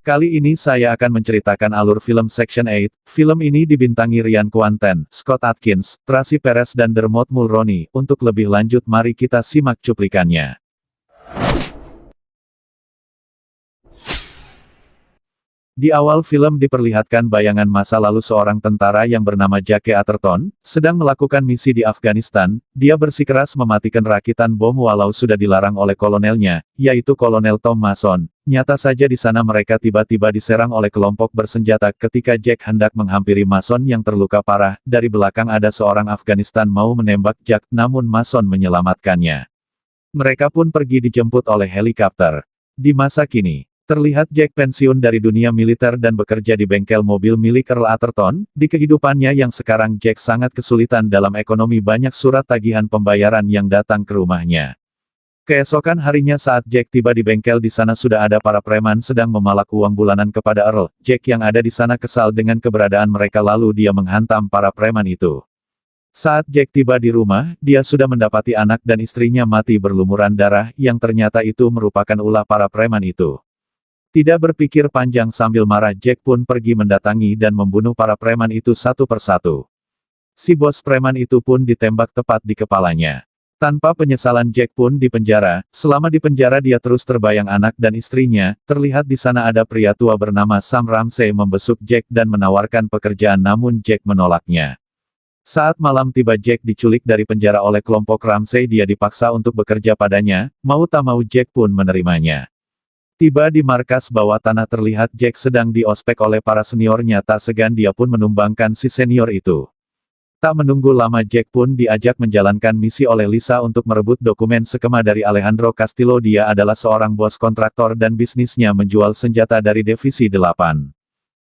Kali ini saya akan menceritakan alur film Section 8. Film ini dibintangi Ryan Kwanten, Scott Adkins, Tracy Perez dan Dermot Mulroney. Untuk lebih lanjut mari kita simak cuplikannya. Di awal film diperlihatkan bayangan masa lalu seorang tentara yang bernama Jake Atherton, sedang melakukan misi di Afghanistan. Dia bersikeras mematikan rakitan bom walau sudah dilarang oleh kolonelnya, yaitu Kolonel Tom Mason. Nyata saja di sana mereka tiba-tiba diserang oleh kelompok bersenjata ketika Jack hendak menghampiri Mason yang terluka parah. Dari belakang ada seorang Afghanistan mau menembak Jack, namun Mason menyelamatkannya. Mereka pun pergi dijemput oleh helikopter. Di masa kini, terlihat Jack pensiun dari dunia militer dan bekerja di bengkel mobil milik Earl Atherton. Di kehidupannya yang sekarang Jack sangat kesulitan dalam ekonomi, banyak surat tagihan pembayaran yang datang ke rumahnya. Keesokan harinya saat Jack tiba di bengkel, di sana sudah ada para preman sedang memalak uang bulanan kepada Earl. Jack yang ada di sana kesal dengan keberadaan mereka lalu dia menghantam para preman itu. Saat Jack tiba di rumah, dia sudah mendapati anak dan istrinya mati berlumuran darah, yang ternyata itu merupakan ulah para preman itu. Tidak berpikir panjang sambil marah Jack pun pergi mendatangi dan membunuh para preman itu satu persatu. Si bos preman itu pun ditembak tepat di kepalanya. Tanpa penyesalan Jack pun dipenjara. Selama di penjara dia terus terbayang anak dan istrinya. Terlihat di sana ada pria tua bernama Sam Ramsey membesuk Jack dan menawarkan pekerjaan, namun Jack menolaknya. Saat malam tiba Jack diculik dari penjara oleh kelompok Ramsey, dia dipaksa untuk bekerja padanya. Mau tak mau Jack pun menerimanya. Tiba di markas bawah tanah terlihat Jack sedang diospek oleh para seniornya, tak segan dia pun menumbangkan si senior itu. Tak menunggu lama Jack pun diajak menjalankan misi oleh Lisa untuk merebut dokumen skema dari Alejandro Castillo. Dia adalah seorang bos kontraktor dan bisnisnya menjual senjata dari Divisi 8.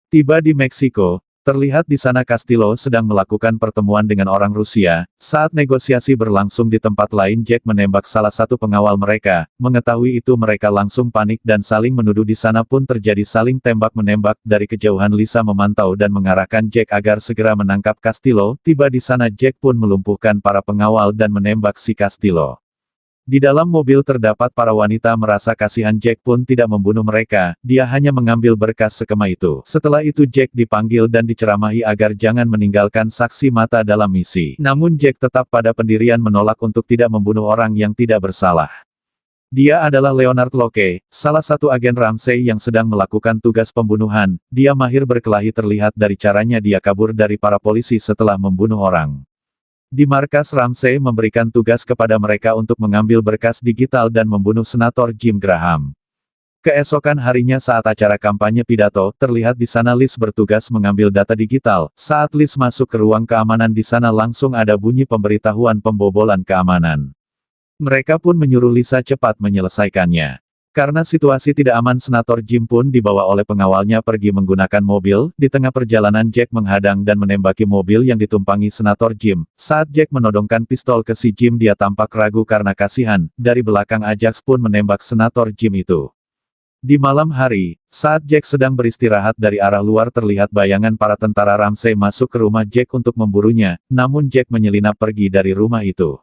Tiba di Meksiko. Terlihat di sana Castillo sedang melakukan pertemuan dengan orang Rusia. Saat negosiasi berlangsung di tempat lain Jack menembak salah satu pengawal mereka. Mengetahui itu mereka langsung panik dan saling menuduh. Di sana pun terjadi saling tembak-menembak. Dari kejauhan Lisa memantau dan mengarahkan Jack agar segera menangkap Castillo. Tiba di sana Jack pun melumpuhkan para pengawal dan menembak si Castillo. Di dalam mobil terdapat para wanita, merasa kasihan Jack pun tidak membunuh mereka, dia hanya mengambil berkas skema itu. Setelah itu Jack dipanggil dan diceramahi agar jangan meninggalkan saksi mata dalam misi. Namun Jack tetap pada pendirian menolak untuk tidak membunuh orang yang tidak bersalah. Dia adalah Leonard Locke, salah satu agen Ramsey yang sedang melakukan tugas pembunuhan. Dia mahir berkelahi, terlihat dari caranya dia kabur dari para polisi setelah membunuh orang. Di markas Ramsey memberikan tugas kepada mereka untuk mengambil berkas digital dan membunuh Senator Jim Graham. Keesokan harinya saat acara kampanye pidato, terlihat di sana Liz bertugas mengambil data digital. Saat Liz masuk ke ruang keamanan di sana langsung ada bunyi pemberitahuan pembobolan keamanan. Mereka pun menyuruh Lisa cepat menyelesaikannya. Karena situasi tidak aman, Senator Jim pun dibawa oleh pengawalnya pergi menggunakan mobil. Di tengah perjalanan Jack menghadang dan menembaki mobil yang ditumpangi Senator Jim. Saat Jack menodongkan pistol ke si Jim, dia tampak ragu karena kasihan. Dari belakang Ajax pun menembak Senator Jim itu. Di malam hari, saat Jack sedang beristirahat, dari arah luar terlihat bayangan para tentara Ramsey masuk ke rumah Jack untuk memburunya. Namun Jack menyelinap pergi dari rumah itu.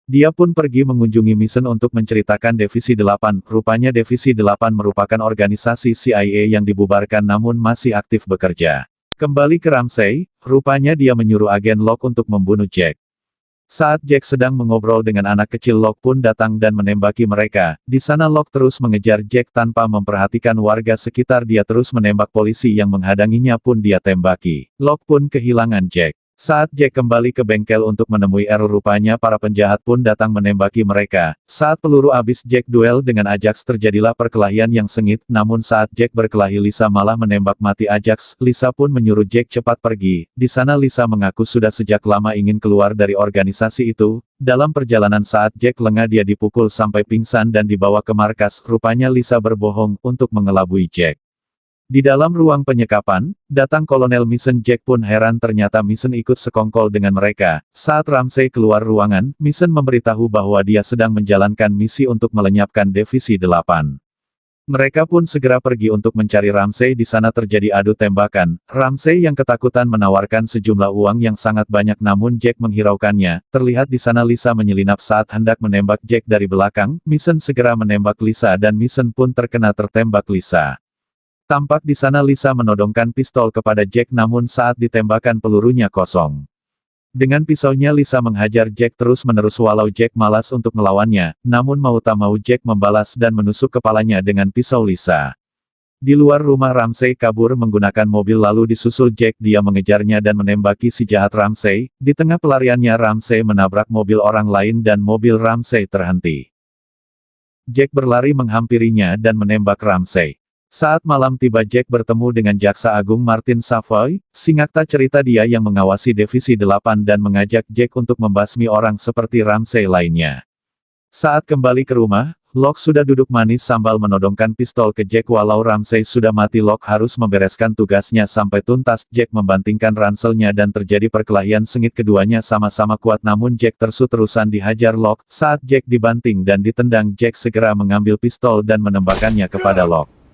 Dia pun pergi mengunjungi Mason untuk menceritakan Divisi 8. Rupanya Divisi 8 merupakan organisasi CIA yang dibubarkan namun masih aktif bekerja. Kembali ke Ramsey, rupanya dia menyuruh agen Locke untuk membunuh Jack. Saat Jack sedang mengobrol dengan anak kecil, Locke pun datang dan menembaki mereka. Di sana Locke terus mengejar Jack tanpa memperhatikan warga sekitar. Dia terus menembak polisi yang menghadanginya pun dia tembaki. Locke pun kehilangan Jack. Saat Jack kembali ke bengkel untuk menemui Earl, rupanya para penjahat pun datang menembaki mereka. Saat peluru habis Jack duel dengan Ajax, terjadilah perkelahian yang sengit. Namun saat Jack berkelahi, Lisa malah menembak mati Ajax. Lisa pun menyuruh Jack cepat pergi. Di sana Lisa mengaku sudah sejak lama ingin keluar dari organisasi itu. Dalam perjalanan saat Jack lengah, dia dipukul sampai pingsan dan dibawa ke markas. Rupanya Lisa berbohong untuk mengelabui Jack. Di dalam ruang penyekapan, datang Kolonel Mason. Jack pun heran, ternyata Mason ikut sekongkol dengan mereka. Saat Ramsey keluar ruangan, Mason memberitahu bahwa dia sedang menjalankan misi untuk melenyapkan Divisi 8. Mereka pun segera pergi untuk mencari Ramsey. Di sana terjadi adu tembakan. Ramsey yang ketakutan menawarkan sejumlah uang yang sangat banyak, namun Jack menghiraukannya. Terlihat di sana Lisa menyelinap saat hendak menembak Jack dari belakang. Mason segera menembak Lisa dan Mason pun terkena tertembak Lisa. Tampak di sana Lisa menodongkan pistol kepada Jack namun saat ditembakkan pelurunya kosong. Dengan pisaunya Lisa menghajar Jack terus-menerus walau Jack malas untuk melawannya, namun mau tak mau Jack membalas dan menusuk kepalanya dengan pisau Lisa. Di luar rumah Ramsey kabur menggunakan mobil lalu disusul Jack, dia mengejarnya dan menembaki si jahat Ramsey. Di tengah pelariannya Ramsey menabrak mobil orang lain dan mobil Ramsey terhenti. Jack berlari menghampirinya dan menembak Ramsey. Saat malam tiba Jack bertemu dengan Jaksa Agung Martin Savoy, singakta cerita dia yang mengawasi Divisi 8 dan mengajak Jack untuk membasmi orang seperti Ramsey lainnya. Saat kembali ke rumah, Locke sudah duduk manis sambil menodongkan pistol ke Jack walau Ramsey sudah mati. Locke harus membereskan tugasnya sampai tuntas. Jack membantingkan ranselnya dan terjadi perkelahian sengit, keduanya sama-sama kuat namun Jack terus-terusan dihajar Locke. Saat Jack dibanting dan ditendang Jack segera mengambil pistol dan menembakkannya kepada Locke.